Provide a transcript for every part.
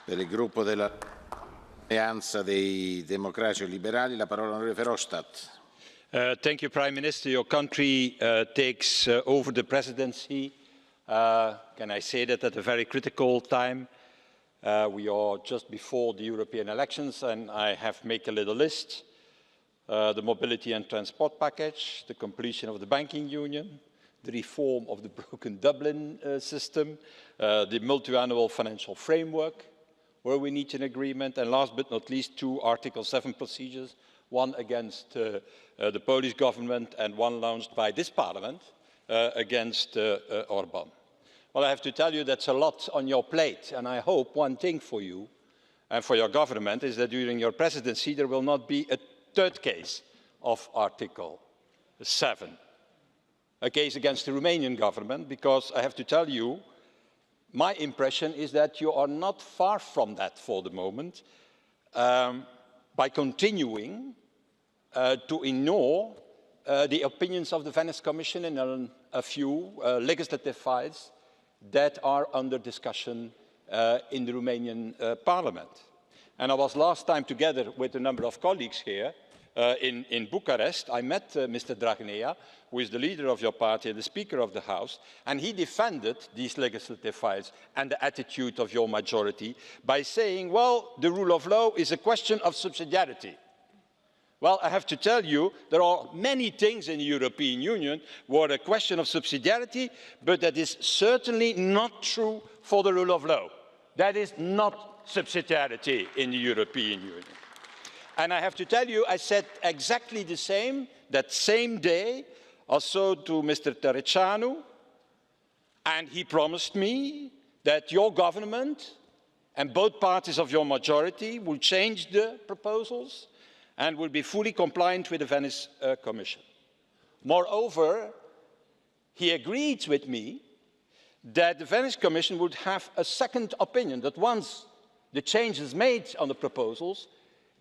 Per il gruppo dell'Alleanza dei Democratici e Liberali, la parola onorevole Verhofstadt. Thank you, Prime Minister. Your country takes over the presidency. Can I say that at a very critical time? We are just before the European elections, and I have made a little list. The mobility and transport package, the completion of the banking union, the reform of the broken Dublin system, the multi-annual financial framework, where we need an agreement, and last but not least, two Article 7 procedures, one against the Polish government and one launched by this Parliament against Orban. Well, I have to tell you that's a lot on your plate, and I hope one thing for you and for your government is that during your presidency there will not be a third case of Article 7, a case against the Romanian government, because I have to tell you, my impression is that you are not far from that for the moment, by continuing to ignore the opinions of the Venice Commission in a few legislative files that are under discussion in the Romanian Parliament. And I was last time together with a number of colleagues here in Bucharest. I met Mr. Dragnea, who is the leader of your party and the Speaker of the House, and he defended these legislative files and the attitude of your majority by saying, well, the rule of law is a question of subsidiarity. Well, I have to tell you, there are many things in the European Union where a question of subsidiarity, but that is certainly not true for the rule of law. That is not subsidiarity in the European Union. And I have to tell you, I said exactly the same that same day also to Mr. Tăriceanu, and he promised me that your government and both parties of your majority will change the proposals and will be fully compliant with the Venice Commission. Moreover, he agreed with me that the Venice Commission would have a second opinion, that once the changes made on the proposals,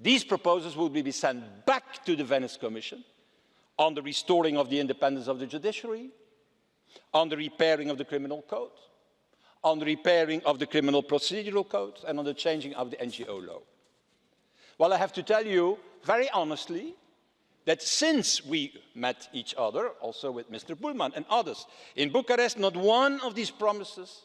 these proposals will be sent back to the Venice Commission on the restoring of the independence of the judiciary, on the repairing of the criminal code, on the repairing of the criminal procedural code, and on the changing of the NGO law. Well, I have to tell you very honestly that since we met each other, also with Mr. Bullmann and others, in Bucharest, not one of these promises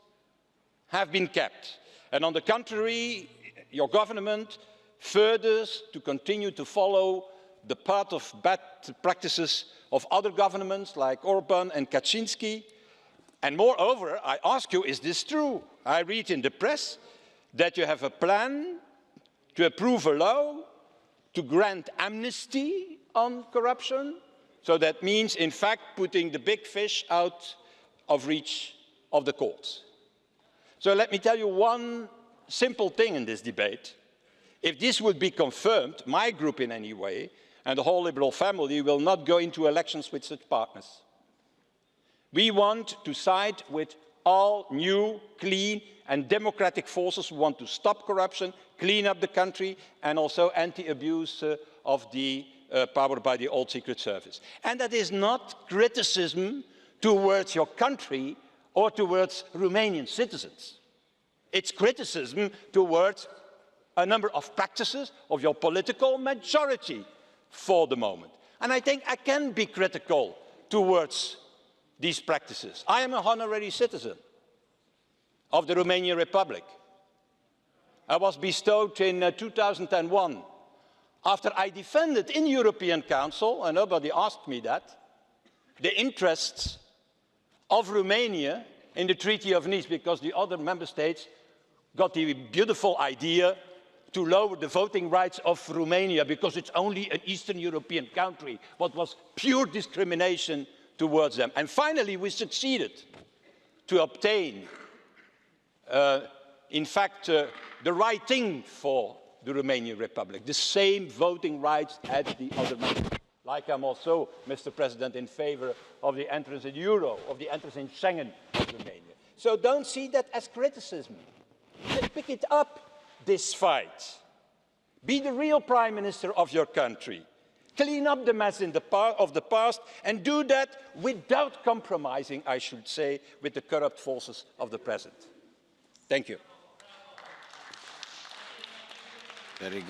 have been kept. And on the contrary, your government furthers to continue to follow the path of bad practices of other governments like Orban and Kaczynski. And moreover, I ask you, is this true? I read in the press that you have a plan to approve a law to grant amnesty on corruption. So that means, in fact, putting the big fish out of reach of the courts. So let me tell you one simple thing in this debate. If this would be confirmed, my group in any way, and the whole Liberal family will not go into elections with such partners. We want to side with all new, clean and democratic forces who want to stop corruption, clean up the country, and also anti-abuse of the power by the old Secret Service. And that is not criticism towards your country or towards Romanian citizens. It's criticism towards a number of practices of your political majority for the moment. And I think I can be critical towards these practices. I am a honorary citizen of the Romanian Republic. I was bestowed in 2001 after I defended in the European Council, and nobody asked me that, the interests of Romania in the Treaty of Nice, because the other member states got the beautiful idea to lower the voting rights of Romania because it's only an Eastern European country, what was pure discrimination towards them. And finally, we succeeded to obtain, in fact, the right thing for the Romanian Republic, the same voting rights as the other members. Like I'm also, Mr. President, in favor of the entrance in Euro, of the entrance in Schengen of Romania. So don't see that as criticism. Let's pick it up, this fight. Be the real Prime Minister of your country. Clean up the mess of the past and do that without compromising, I should say, with the corrupt forces of the present. Thank you. Very good.